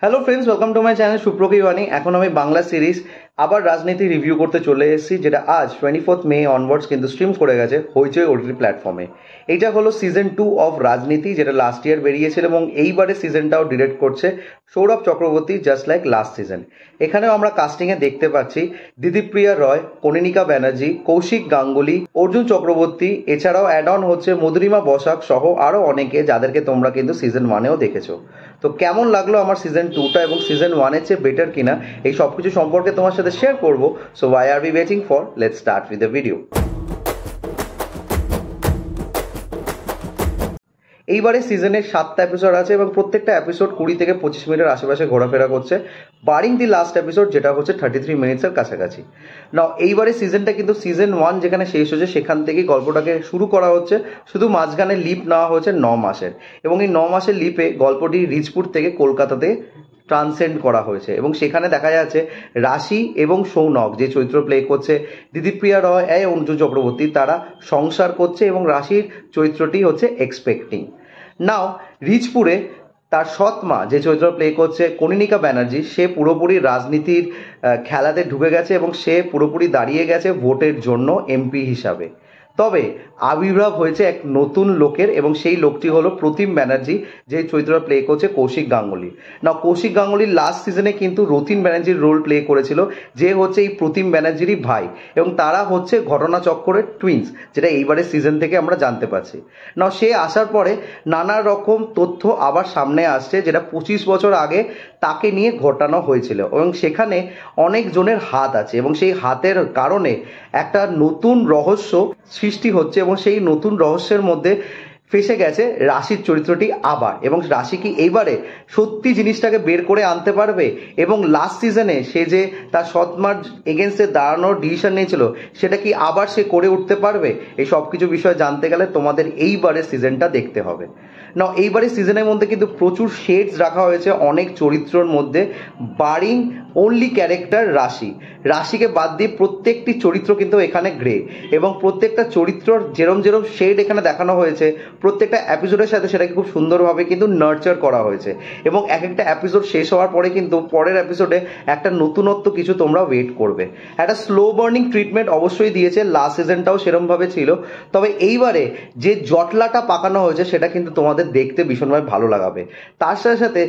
Hello friends, welcome to my channel সুপ্রকি ওয়ানি। এখন আমি বাংলা সিরিজ আবার রাজনীতি রিভিউ করতে চলে এসেছি, যেটা আজ 24 মে অনওয়ার্ডস কিন্তু স্ট্রিম করে গেছে হইচই ওটিটি প্ল্যাটফর্মে। এইটা হলো সিজন 2 অফ রাজনীতি, যেটা লাস্ট ইয়ার বেরিয়েছিল এবং এইবারে সিজনটাও ডিরেক্ট করছে Sourav Chakraborty, just like last season. এখানেও আমরা কাস্টিংয়ে দেখতে পাচ্ছি দিদিপ্রিয়া রয়, কনিনিকা ব্যানার্জি, কৌশিক গাঙ্গুলি, অর্জুন চক্রবর্তী, এছাড়াও অ্যাড অন হচ্ছে মধুরিমা বসাক সহ আরও অনেকে, যাদেরকে তোমরা কিন্তু সিজন 1-এও দেখেছো। তো কেমন লাগলো আমার সিজন 2টা এবং সিজন 1-এর চেয়ে বেটার কিনা, এই সব কিছু সম্পর্কে তোমার সাথে শেয়ার করবো। So why are we waiting for, let's start with the video. এইবারে সিজনের 7টা এপিসোড আছে এবং প্রত্যেকটা এপিসোড 20 থেকে 25 মিনিটের আশেপাশে ঘোরাফেরা করছে, বারিং দি লাস্ট এপিসোড যেটা হচ্ছে 33 মিনিটসের কাছাকাছি। নাও এইবারে সিজনটা কিন্তু সিজন 1 যেখানে শেষ হচ্ছে সেখান থেকেই গল্পটাকে শুরু করা হচ্ছে, শুধু মাঝখানে লিপ নেওয়া হয়েছে 9 মাসের, এবং এই 9 মাসের লিপে গল্পটি রিচপুর থেকে কলকাতাতে ট্রান্সেন্ড করা হয়েছে এবং সেখানে দেখা যাচ্ছে রাশি এবং সৌনক, যে চরিত্র প্লে করছে দিদিপ্রিয়া রয় অর্জুন চক্রবর্তী, তারা সংসার করছে এবং রাশির চরিত্রটি হচ্ছে এক্সপেক্টিং। নাও রিচপুরে তার সৎ মা, যে চরিত্র প্লে করছে কনিনিকা ব্যানার্জি, সে পুরোপুরি রাজনীতির খেলাতে ঢুকে গেছে এবং সে পুরোপুরি দাঁড়িয়ে গেছে ভোটের জন্য এমপি হিসাবে। তবে আবির্ভাব হয়েছে এক নতুন লোকের এবং সেই লোকটি হলো প্রতিম ব্যানার্জি, যে চরিত্র প্লে করছে কৌশিক গাঙ্গুলি। না, কৌশিক গাঙ্গুলি লাস্ট সিজনে কিন্তু রতিন ব্যানার্জির রোল প্লে করেছিল, যে হচ্ছে এই প্রতিম ব্যানার্জিরই ভাই, এবং তারা হচ্ছে ঘটনাচক্রের টুইন্স, যেটা এইবারে সিজন থেকে আমরা জানতে পারছি। না, সে আসার পরে নানা রকম তথ্য আবার সামনে আসছে, যেটা 25 বছর আগে তাকে নিয়ে ঘটানো হয়েছিল এবং সেখানে অনেক জনের হাত আছে এবং সেই হাতের কারণে একটা নতুন রহস্য সৃষ্টি হচ্ছে এবং সেই নতুন রহস্যের মধ্যে ফেসে গেছে রাশির চরিত্রটি আবার, এবং রাশি কি এইবারে সত্যি জিনিসটাকে বের করে আনতে পারবে এবং লাস্ট সিজনে সে যে তার সৎমার এগেনস্টে দাঁড়ানোর ডিসিশন নিয়েছিল সেটা কি আবার সে করে উঠতে পারবে? এই সব কিছু বিষয় জানতে গেলে তোমাদের এইবারে সিজনটা দেখতে হবে। না, এইবারে সিজনের মধ্যে কিন্তু প্রচুর শেডস রাখা হয়েছে অনেক চরিত্রের মধ্যে, বারিং অনলি ক্যারেক্টার রাশিকে বাদ দিয়ে প্রত্যেকটি চরিত্র কিন্তু এখানে গ্রে, এবং প্রত্যেকটা চরিত্রর যেরম যেরম শেড এখানে দেখানো হয়েছে প্রত্যেকটা এপিসোডের সাথে সেটাকে খুব সুন্দরভাবে কিন্তু নার্চার করা হয়েছে, এবং এক একটা এপিসোড শেষ হওয়ার পরে কিন্তু পরের এপিসোডে একটা নতুনত্ব কিছু তোমরা ওয়েট করবে। একটা স্লো বার্নিং ট্রিটমেন্ট অবশ্যই দিয়েছে, লাস্ট সিজনটাও সেরমভাবে ছিল, তবে এইবারে যে জটলাটা পাকানো হয়েছে সেটা কিন্তু তোমাদের দেখতে ভীষণভাবে ভালো লাগাবে। তার সাথে সাথে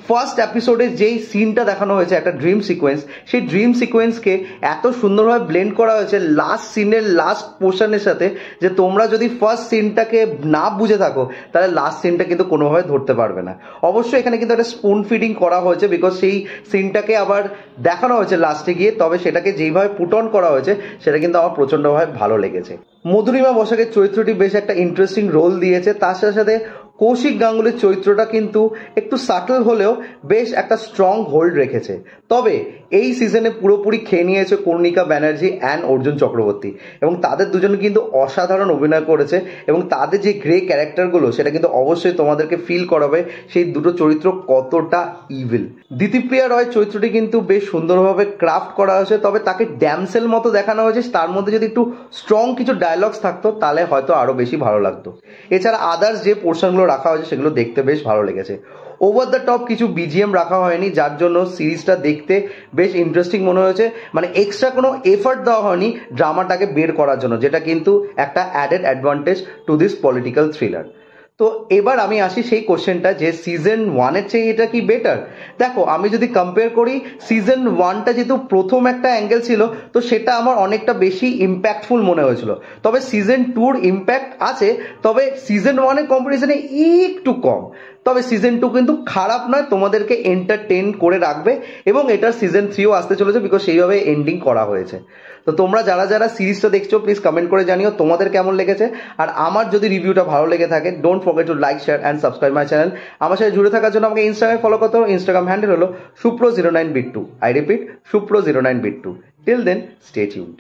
ফার্স্ট এপিসোডে যেই সিনটা দেখানো হয়েছে, একটা ড্রিম সিকোয়েন্স, সেই ড্রিম সিকোয়েন্সকে এত সুন্দরভাবে ব্লেন্ড করা হয়েছে লাস্ট সিনের লাস্ট পোর্শনের সাথে, যে তোমরা যদি ফার্স্ট সিনটাকে না বুঝে থাকো তাহলে লাস্ট সিনটা কিন্তু কোনোভাবে ধরতে পারবে না। অবশ্যই এখানে কিন্তু একটা স্পুন ফিডিং করা হয়েছে, বিকজ সেই সিনটাকে আবার দেখানো হয়েছে লাস্টে গিয়ে, তবে সেটাকে যেইভাবে পুট অন করা হয়েছে সেটা কিন্তু আমার প্রচণ্ডভাবে ভালো লেগেছে। মধুরিমা বসাকের চরিত্রটি বেশ একটা ইন্টারেস্টিং রোল দিয়েছে, তার সাথে সাথে কৌশিক গাঙ্গুলির চরিত্রটা কিন্তু একটু সাটল হলেও বেশ একটা স্ট্রং হোল্ড রেখেছে। তবে এই সিজনে পুরোপুরি খেয়ে নিয়েছে কনিনিকা ব্যানার্জি অ্যান্ড অর্জুন চক্রবর্তী, এবং তাদের দুজনে কিন্তু অসাধারণ অভিনয় করেছে, এবং তাদের যে গ্রে ক্যারেক্টারগুলো সেটা কিন্তু অবশ্যই তোমাদেরকে ফিল করাবে সেই দুটো চরিত্র কতটা ইভিল। দিদিপ্রিয়া রয় চরিত্রটি কিন্তু বেশ সুন্দরভাবে ক্রাফট করা হয়েছে, তবে তাকে ড্যামসেল মতো দেখানো হয়েছে, তার মধ্যে যদি একটু স্ট্রং কিছু ডায়লগস থাকতো তাহলে হয়তো আরও বেশি ভালো লাগতো। এছাড়া আদার্স যে পোর্শনগুলো রাখা হয়েছে সেগুলো দেখতে বেশ ভালো লেগেছে। ওভার দ্য টপ কিছু বিজিএম রাখা হয়নি, যার জন্য সিরিজটা দেখতে বেশ ইন্টারেস্টিং মনে হয়েছে, মানে এক্সট্রা কোনো এফার্ট দেওয়া হয়নি ড্রামাটাকে বের করার জন্য, যেটা কিন্তু একটা added advantage to this political thriller. তো এবার আমি আসি সেই কোশ্চেনটা, যে সিজন 1-এর চেয়ে এটা কি বেটার? দেখো, আমি যদি কম্পেয়ার করি, সিজন 1টা যেহেতু প্রথম একটা অ্যাঙ্গেল ছিল তো সেটা আমার অনেকটা বেশি ইম্প্যাক্টফুল মনে হয়েছিল, তবে সিজন 2-র ইম্প্যাক্ট আছে, তবে সিজন 1-এর কম্পারিজনে একটু কম। তবে সিজন 2 কিন্তু খারাপ নয়, তোমাদেরকে এন্টারটেইন করে রাখবে, এবং এটার সিজন 3ও আসতে চলেছে, বিকজ সেইভাবে এন্ডিং করা হয়েছে। তো তোমরা যারা যারা সিরিজটা দেখছো প্লিজ কমেন্ট করে জানিও তোমাদের কেমন লেগেছে, আর আমার যদি রিভিউটা ভালো লেগে থাকে don't forget to like, share and subscribe my channel. আমার সাথে জুড়ে থাকার জন্য আমাকে ইনস্টাগ্রামে ফলো করতে হবে, ইনস্টাগ্রাম হ্যান্ডেল হলো supro09bit2। I repeat, supro09bit2। Till then, stay tuned.